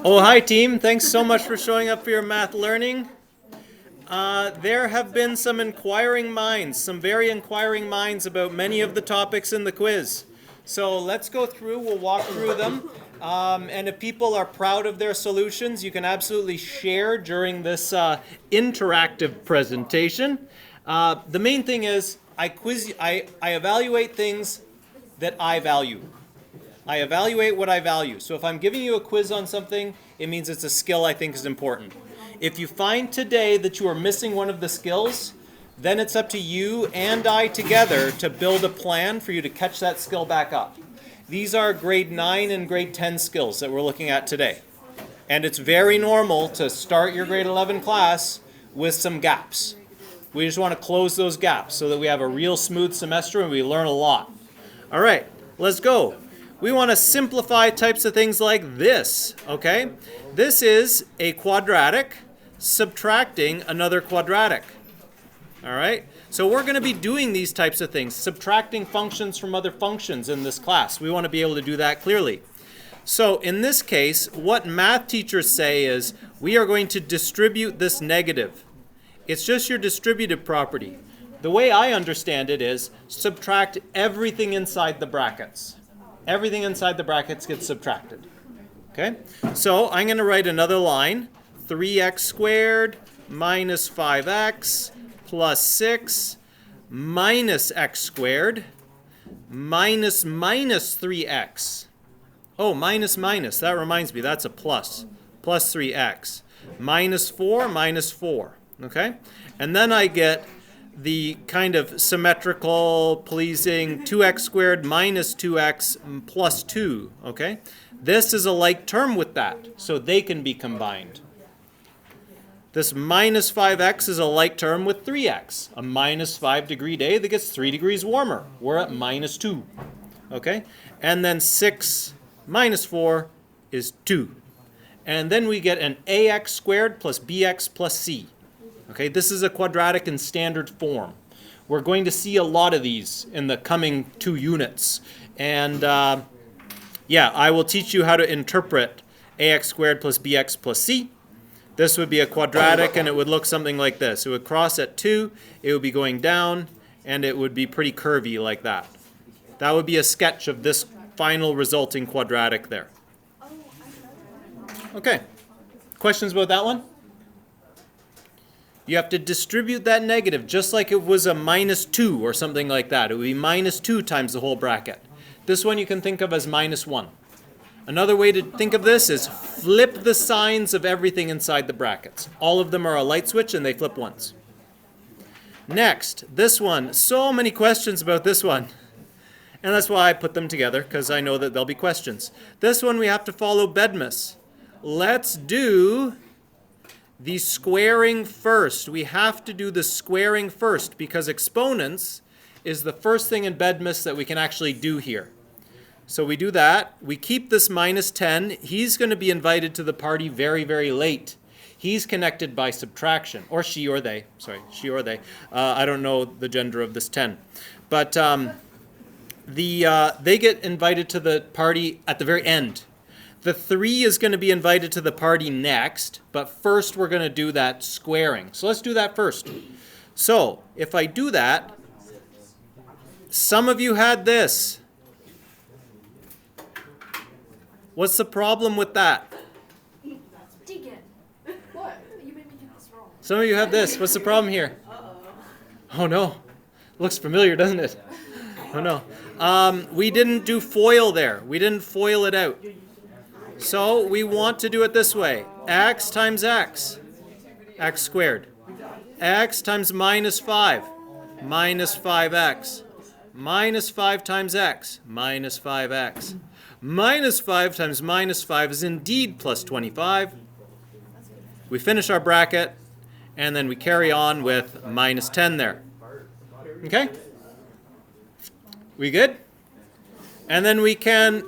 Oh, hi team. Thanks so much for showing up for your math learning. There have been some inquiring minds, some very inquiring minds about many of the topics in the quiz. So let's go through, we'll walk through them. And if people are proud of their solutions, you can absolutely share during this interactive presentation. The main thing is I evaluate things that I value. I evaluate what I value. So if I'm giving you a quiz on something, it means it's a skill I think is important. If you find today that you are missing one of the skills, then it's up to you and I together to build a plan for you to catch that skill back up. These are grade 9 and grade 10 skills that we're looking at today. And it's very normal to start your grade 11 class with some gaps. We just want to close those gaps so that we have a real smooth semester and we learn a lot. All right, let's go. We want to simplify types of things like this, okay? This is a quadratic subtracting another quadratic, all right? So we're going to be doing these types of things, subtracting functions from other functions in this class. We want to be able to do that clearly. So in this case, what math teachers say is we are going to distribute this negative. It's just your distributive property. The way I understand it is subtract everything inside the brackets. Everything inside the brackets gets subtracted. Okay? So I'm going to write another line. 3x squared minus 5x plus 6 minus x squared minus 3x. Oh, minus. That reminds me. That's a plus. Plus 3x. Minus 4. Okay? And then I get the kind of symmetrical, pleasing 2x squared minus 2x plus 2, okay? This is a like term with that, so they can be combined. This minus 5x is a like term with 3x, a minus 5 degree day that gets 3 degrees warmer. We're at minus 2, okay? And then 6 minus 4 is 2. And then we get an ax squared plus bx plus c. Okay, this is a quadratic in standard form. We're going to see a lot of these in the coming 2 units. And I will teach you how to interpret ax squared plus bx plus c. This would be a quadratic and it would look something like this. It would cross at 2, it would be going down, and it would be pretty curvy like that. That would be a sketch of this final resulting quadratic there. Okay, questions about that one? You have to distribute that negative just like it was a minus 2 or something like that. It would be minus 2 times the whole bracket. This one you can think of as minus 1. Another way to think of this is flip the signs of everything inside the brackets. All of them are a light switch and they flip once. Next, this one. So many questions about this one. And that's why I put them together, because I know that there'll be questions. This one we have to follow Bedmus. Let's do the squaring first. We have to do the squaring first because exponents is the first thing in Bedmus that we can actually do here. So we do that. We keep this minus 10. He's going to be invited to the party very, very late. He's connected by subtraction, or she or they. Sorry, she or they. I don't know the gender of this 10. But they get invited to the party at the very end. The 3 is going to be invited to the party next, but first we're going to do that squaring. So let's do that first. So if I do that, some of you had this. What's the problem with that? Deacon. What? You made me do this wrong. Some of you have this. What's the problem here? Oh no. Looks familiar, doesn't it? Oh no. We didn't do FOIL there. We didn't FOIL it out. So we want to do it this way. X times x, x squared. X times minus 5, minus 5x. Minus 5 times x, minus 5x. Minus 5 times minus 5 is indeed plus 25. We finish our bracket, and then we carry on with minus 10 there. Okay? We good? And then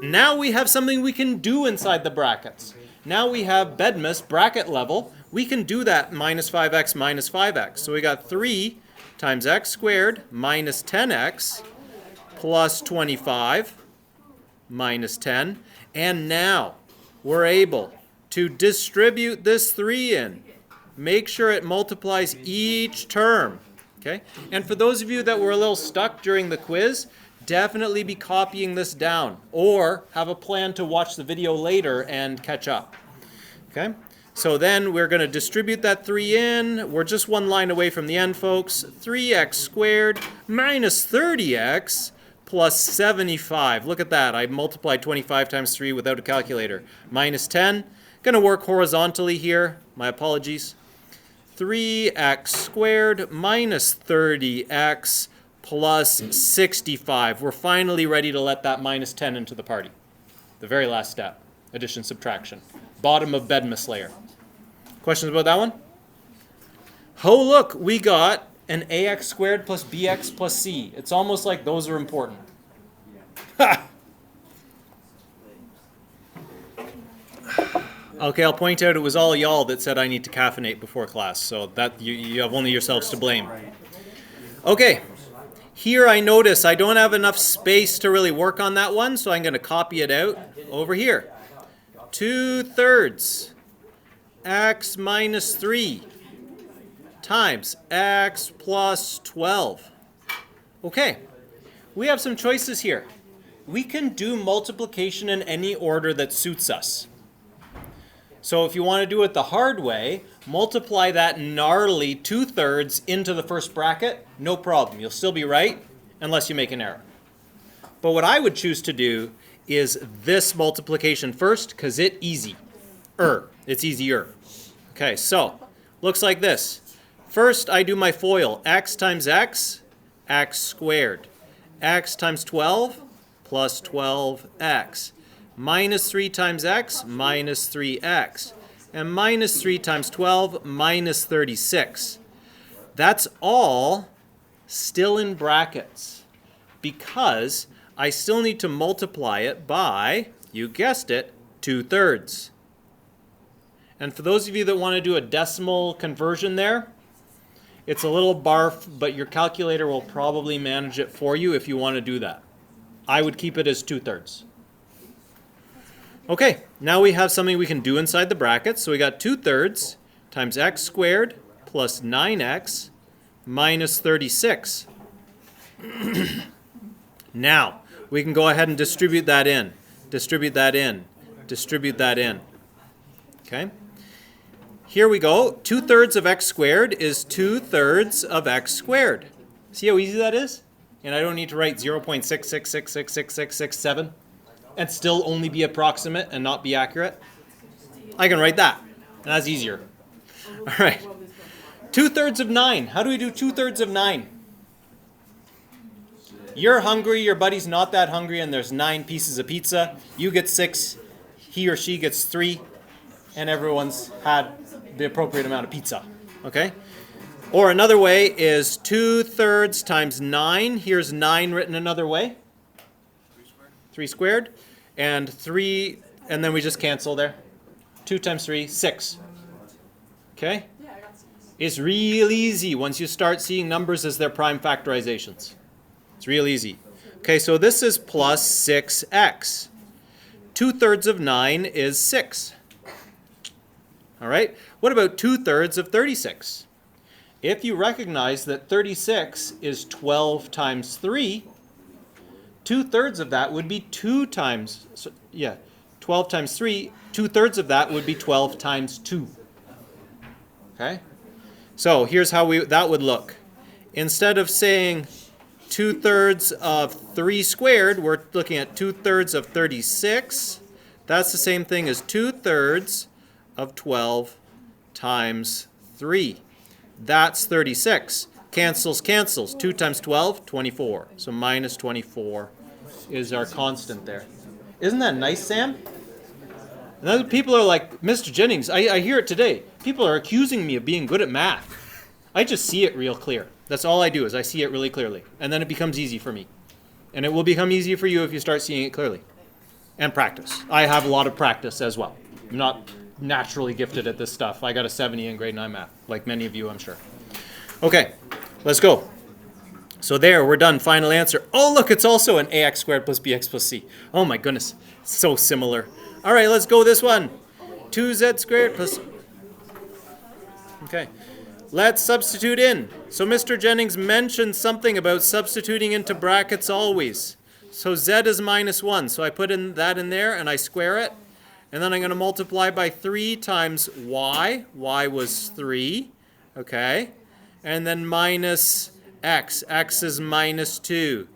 now we have something we can do inside the brackets. Now we have Bedmus bracket level. We can do that minus 5x minus 5x. So we got 3 times x squared minus 10x plus 25 minus 10. And now we're able to distribute this 3 in. Make sure it multiplies each term. Okay? And for those of you that were a little stuck during the quiz, definitely be copying this down or have a plan to watch the video later and catch up. Okay? So then we're going to distribute that 3 in. We're just one line away from the end, folks. 3x squared minus 30x plus 75. Look at that. I multiplied 25 times 3 without a calculator. Minus 10. Going to work horizontally here. My apologies. 3x squared minus 30x plus 65. We're finally ready to let that minus 10 into the party. The very last step. Addition, subtraction. Bottom of Bedmus layer. Questions about that one? Oh, look, we got an ax squared plus bx plus c. It's almost like those are important. Ha! Okay, I'll point out it was all y'all that said I need to caffeinate before class, so that you have only yourselves to blame. Okay, here I notice I don't have enough space to really work on that one, so I'm going to copy it out over here. 2/3 x minus 3 times x plus 12. Okay, we have some choices here. We can do multiplication in any order that suits us. So if you want to do it the hard way, multiply that gnarly 2/3 into the first bracket, no problem. You'll still be right unless you make an error. But what I would choose to do is this multiplication first because it's easy. It's easier. Okay, so looks like this. First I do my FOIL. X times x, x squared. X times 12 plus 12x. Minus 3 times x, minus 3x. And minus 3 times 12, minus 36. That's all still in brackets because I still need to multiply it by, you guessed it, 2/3. And for those of you that want to do a decimal conversion there, it's a little barf, but your calculator will probably manage it for you if you want to do that. I would keep it as 2/3. Okay, now we have something we can do inside the brackets. So we got 2/3 times x squared plus 9x minus 36. Now, we can go ahead and distribute that in. Distribute that in. Distribute that in. Okay? Here we go. 2/3 of x squared is 2/3 of x squared. See how easy that is? And I don't need to write 0.666666667 and still only be approximate and not be accurate. I can write that. And that's easier. All right. 2/3 of 9. How do we do 2/3 of 9? You're hungry, your buddy's not that hungry, and there's 9 pieces of pizza. You get 6, he or she gets 3, and everyone's had the appropriate amount of pizza. Okay? Or another way is 2/3 times 9. Here's 9 written another way. 3 squared. And 3, and then we just cancel there. 2 times 3, 6. Okay? It's real easy once you start seeing numbers as their prime factorizations. It's real easy. Okay, so this is plus 6x. 2/3 of 9 is 6. All right? What about 2/3 of 36? If you recognize that 36 is 12 times 3, 2/3 of that would be 12 times 3. 2/3 of that would be 12 times 2. Okay? So here's how that would look. Instead of saying 2/3 of 3 squared, we're looking at 2/3 of 36. That's the same thing as 2/3 of 12 times 3. That's 36. Cancels, cancels. 2 times 12, 24. So minus 24 is our constant there. Isn't that nice, Sam? And other people are like, Mr. Jennings, I hear it today. People are accusing me of being good at math. I just see it real clear. That's all I do is I see it really clearly. And then it becomes easy for me. And it will become easy for you if you start seeing it clearly. And practice. I have a lot of practice as well. I'm not naturally gifted at this stuff. I got a 70 in grade 9 math, like many of you, I'm sure. Okay, let's go. So there, we're done. Final answer. Oh, look, it's also an ax squared plus bx plus c. Oh my goodness, so similar. All right, let's go this one. 2z squared plus... Okay. Let's substitute in. So Mr. Jennings mentioned something about substituting into brackets always. So z is minus 1. So I put in that in there and I square it. And then I'm going to multiply by 3 times y. Y was 3. Okay. And then minus x. X is minus 2.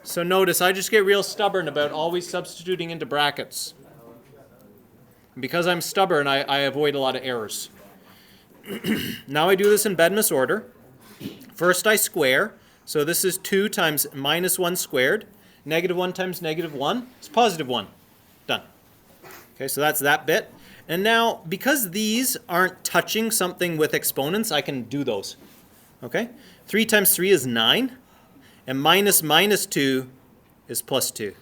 So notice, I just get real stubborn about always substituting into brackets. Because I'm stubborn, I avoid a lot of errors. Now I do this in Bedmas order. First I square. So this is 2 times minus 1 squared. Negative 1 times negative 1 is positive 1. Done. Okay, so that's that bit. And now, because these aren't touching something with exponents, I can do those. Okay? 3 times 3 is 9. And minus 2 is plus 2.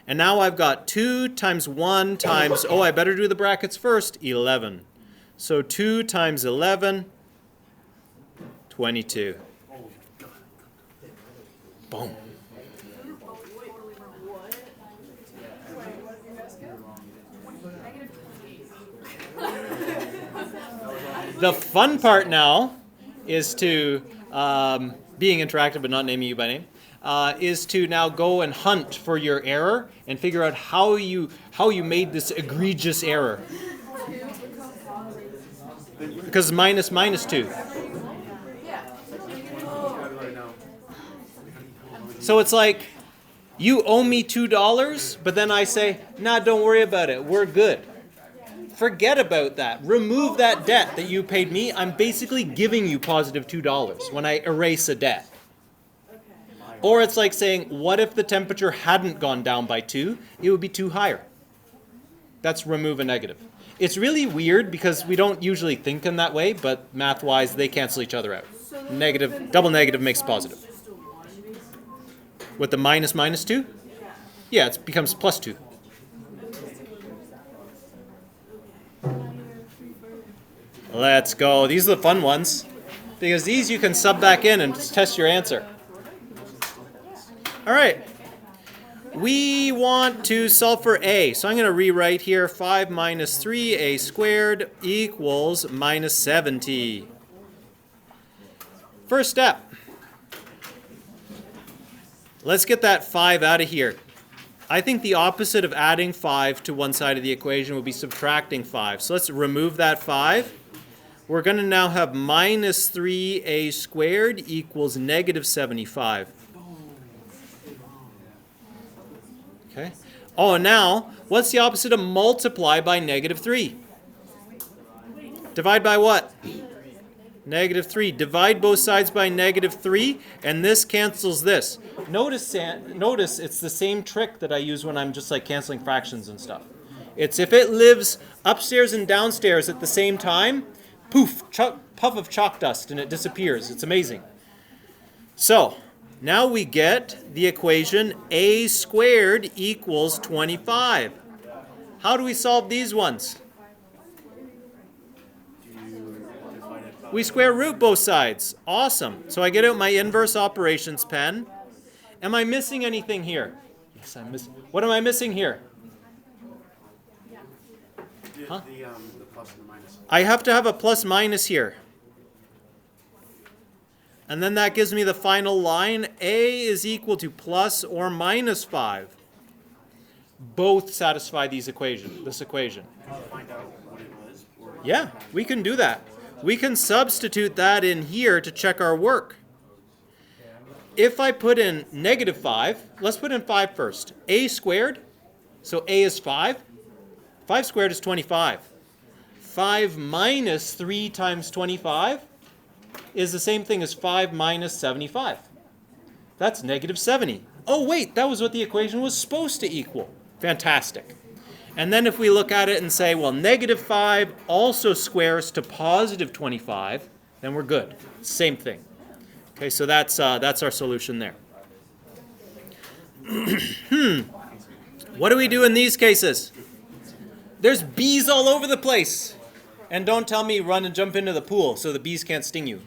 And now I've got 2 times 1 times, oh, I better do the brackets first, 11. So 2 times 11, 22. Boom. The fun part now is to, being interactive but not naming you by name, is to now go and hunt for your error and figure out how you made this egregious error. Because minus 2. So it's like, you owe me $2, but then I say, nah, don't worry about it, we're good. Forget about that. Remove that debt that you paid me. I'm basically giving you positive $2 when I erase a debt. Or it's like saying, what if the temperature hadn't gone down by 2? It would be 2 higher. That's remove a negative. It's really weird because we don't usually think in that way, but math-wise, they cancel each other out. Negative, double negative makes positive. With the minus 2? Yeah, it becomes plus 2. Let's go. These are the fun ones. Because these you can sub back in and just test your answer. All right. We want to solve for a. So I'm going to rewrite here 5 minus 3a squared equals minus 70. First step. Let's get that 5 out of here. I think the opposite of adding 5 to one side of the equation would be subtracting 5. So let's remove that 5. We're going to now have minus 3a squared equals negative 75. Okay. Oh, and now, what's the opposite of multiply by negative 3? Divide by what? Negative 3. Divide both sides by negative 3, and this cancels this. Notice it's the same trick that I use when I'm just like canceling fractions and stuff. It's if it lives upstairs and downstairs at the same time, poof, puff of chalk dust, and it disappears. It's amazing. So, now we get the equation a squared equals 25. How do we solve these ones? We square root both sides. Awesome. So I get out my inverse operations pen. Am I missing anything here? Yes, I'm missing. What am I missing here? Huh? The plus and the minus. I have to have a plus minus here. And then that gives me the final line. A is equal to plus or minus 5. Both satisfy this equation. Yeah, we can do that. We can substitute that in here to check our work. If I put in negative 5, let's put in 5 first. A squared, so A is 5. 5 squared is 25. 5 minus 3 times 25 is the same thing as 5 minus 75. That's negative 70. Oh wait, that was what the equation was supposed to equal. Fantastic. And then if we look at it and say, well, negative 5 also squares to positive 25, then we're good. Same thing. Okay, so that's our solution there. What do we do in these cases? There's bees all over the place. And don't tell me run and jump into the pool so the bees can't sting you.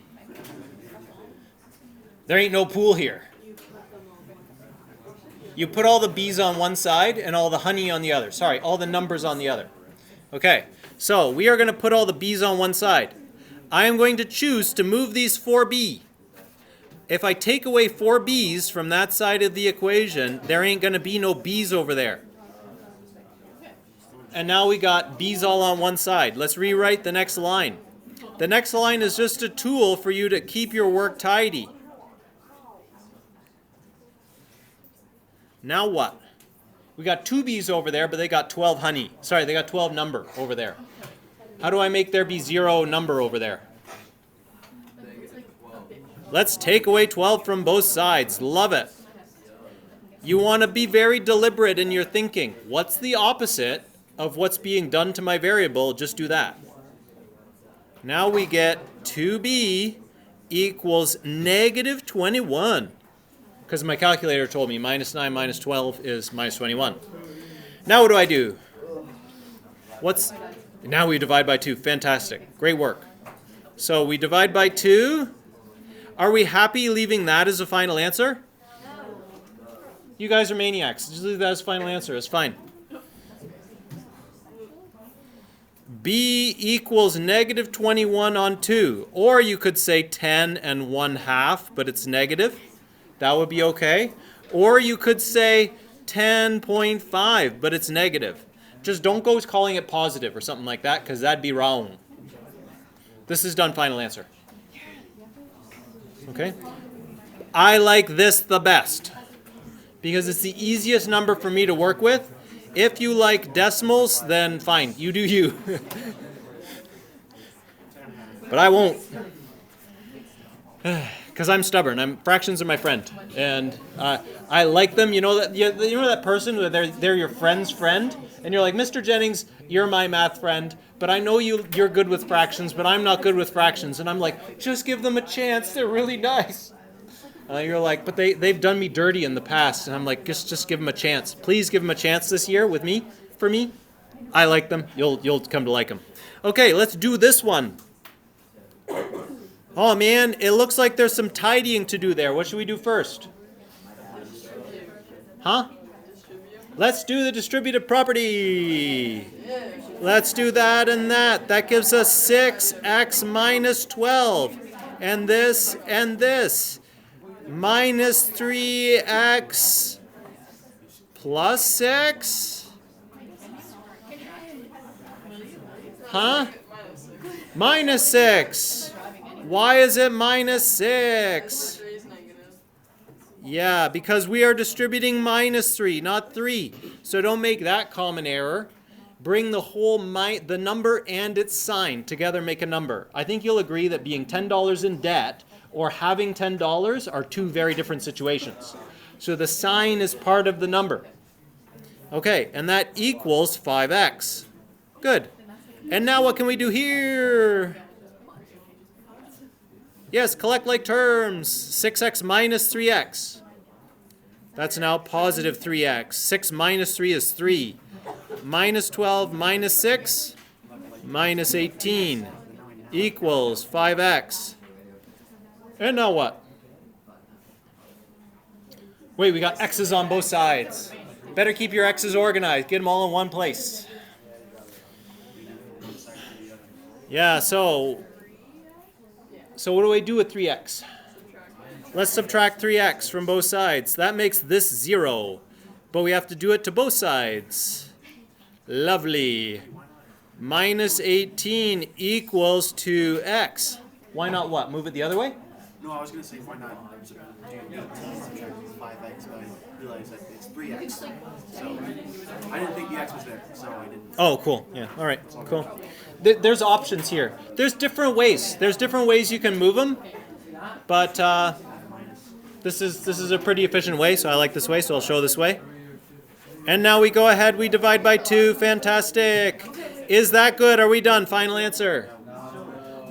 There ain't no pool here. You put all the bees on one side and all the honey on the other. Sorry, all the numbers on the other. Okay, so we are going to put all the bees on one side. I am going to choose to move these 4b. If I take away 4b's from that side of the equation, there ain't going to be no b's over there. And now we got b's all on one side. Let's rewrite the next line. The next line is just a tool for you to keep your work tidy. Now what? We got 2 bees over there, but they got 12 honey. Sorry, they got 12 number over there. How do I make there be 0 number over there? Let's take away 12 from both sides. Love it. You want to be very deliberate in your thinking. What's the opposite of what's being done to my variable? Just do that. Now we get 2b equals negative 21. Because my calculator told me minus 9 minus 12 is minus 21. Now what do I do? Now we divide by 2. Fantastic. Great work. So we divide by 2. Are we happy leaving that as a final answer? You guys are maniacs. Just leave that as a final answer. It's fine. B equals negative 21 on 2. Or you could say 10 and 1/2, but it's negative. That would be okay. Or you could say 10.5, but it's negative. Just don't go calling it positive or something like that, because that'd be wrong. This is done final answer. Okay? I like this the best, because it's the easiest number for me to work with. If you like decimals, then fine, you do you. But I won't. Because I'm stubborn. Fractions are my friend, and I like them. You know that person where they're your friend's friend, and you're like, Mr. Jennings, you're my math friend, but I know you're good with fractions, but I'm not good with fractions, and I'm like, just give them a chance. They're really nice. You're like, but they've done me dirty in the past, and I'm like, just give them a chance. Please give them a chance this year with me. For me, I like them. You'll come to like them. Okay, let's do this one. Oh man, it looks like there's some tidying to do there. What should we do first? Huh? Let's do the distributive property. Let's do that and that. That gives us 6x minus 12. And this and this. Minus 3x plus 6? Huh? Minus 6. Why is it minus 6? Yeah, because we are distributing minus 3, not 3. So don't make that common error. Bring the whole the number and its sign together, make a number. I think you'll agree that being $10 in debt or having $10 are two very different situations. So the sign is part of the number. Okay, and that equals 5x. Good. And now what can we do here? Yes, collect like terms. 6x minus 3x. That's now positive 3x. 6 minus 3 is 3. Minus 12 minus 6, minus 18 equals 5x. And now what? Wait, we got x's on both sides. Better keep your x's organized. Get them all in one place. Yeah, so what do we do with 3x? Let's subtract 3x from both sides. That makes this 0. But we have to do it to both sides. Lovely. Minus 18 equals 2x. Why not what? Move it the other way? No, I was going to say why not subtract 5x, but I realized that it's 3x. So I didn't think the x was there, so I didn't. Oh, cool. Yeah. All right. Cool. There's options here. There's different ways. There's different ways you can move them, but this is a pretty efficient way, so I like this way, so I'll show this way. And now we go ahead, we divide by 2. Fantastic. Is that good? Are we done? Final answer.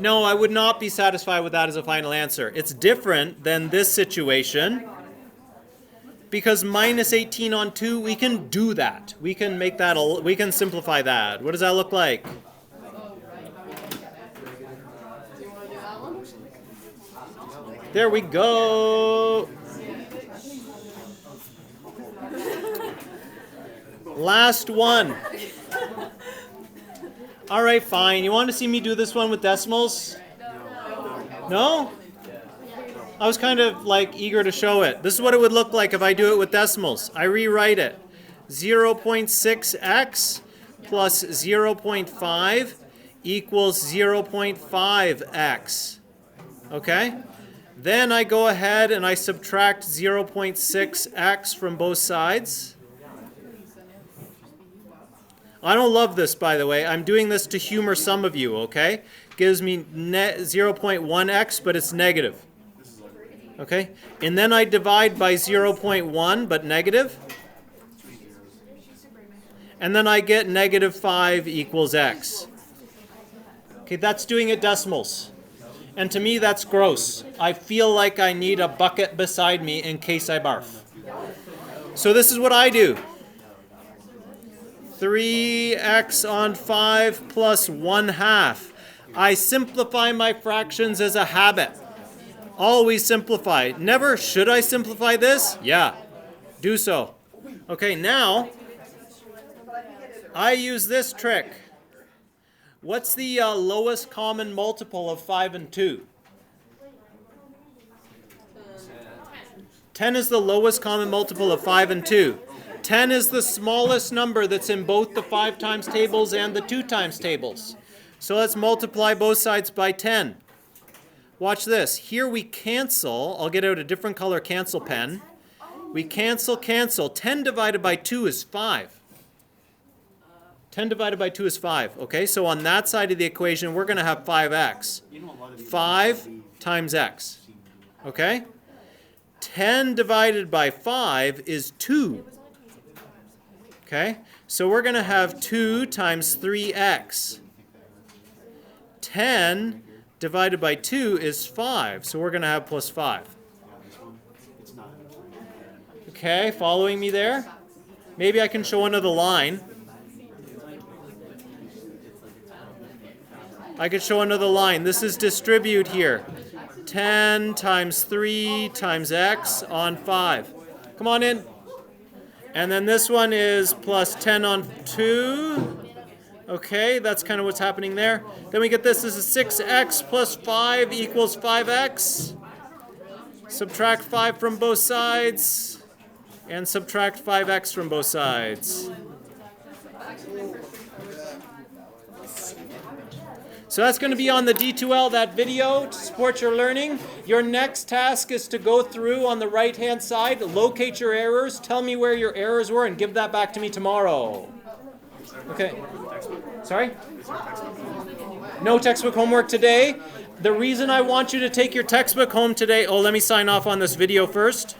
No, I would not be satisfied with that as a final answer. It's different than this situation because minus 18 on 2, we can do that. We can make that, we can simplify that. What does that look like? There we go. Last one. All right, fine. You want to see me do this one with decimals? No? I was kind of like eager to show it. This is what it would look like if I do it with decimals. I rewrite it. 0.6x plus 0.5 equals 0.5x. Okay? Then I go ahead and I subtract 0.6x from both sides. I don't love this, by the way. I'm doing this to humor some of you, okay? Gives me 0.1x, but it's negative. Okay? And then I divide by 0.1, but negative. And then I get negative 5 equals x. Okay, that's doing it decimals. And to me, that's gross. I feel like I need a bucket beside me in case I barf. So this is what I do. 3x on 5 plus 1/2. I simplify my fractions as a habit. Always simplify. Never should I simplify this? Yeah, do so. Okay, now I use this trick. What's the lowest common multiple of 5 and 2? 10 is the lowest common multiple of 5 and 2. 10 is the smallest number that's in both the 5 times tables and the 2 times tables. So let's multiply both sides by 10. Watch this. Here we cancel. I'll get out a different color cancel pen. We cancel. 10 divided by 2 is 5. 10 divided by 2 is 5. Okay, so on that side of the equation, we're going to have 5x. 5 times x. Okay? 10 divided by 5 is 2. Okay? So we're going to have 2 times 3x. 10 divided by 2 is 5. So we're going to have plus 5. Okay, following me there? Maybe I can show another line. I could show another line. This is distribute here. 10 times 3 times x on 5. Come on in. And then this one is plus 10 on 2. Okay, that's kind of what's happening there. Then we get this. This is 6x plus 5 equals 5x. Subtract 5 from both sides. And subtract 5x from both sides. So that's going to be on the D2L, that video, to support your learning. Your next task is to go through on the right-hand side, locate your errors, tell me where your errors were, and give that back to me tomorrow. Okay. Sorry? No textbook homework today. The reason I want you to take your textbook home today, let me sign off on this video first.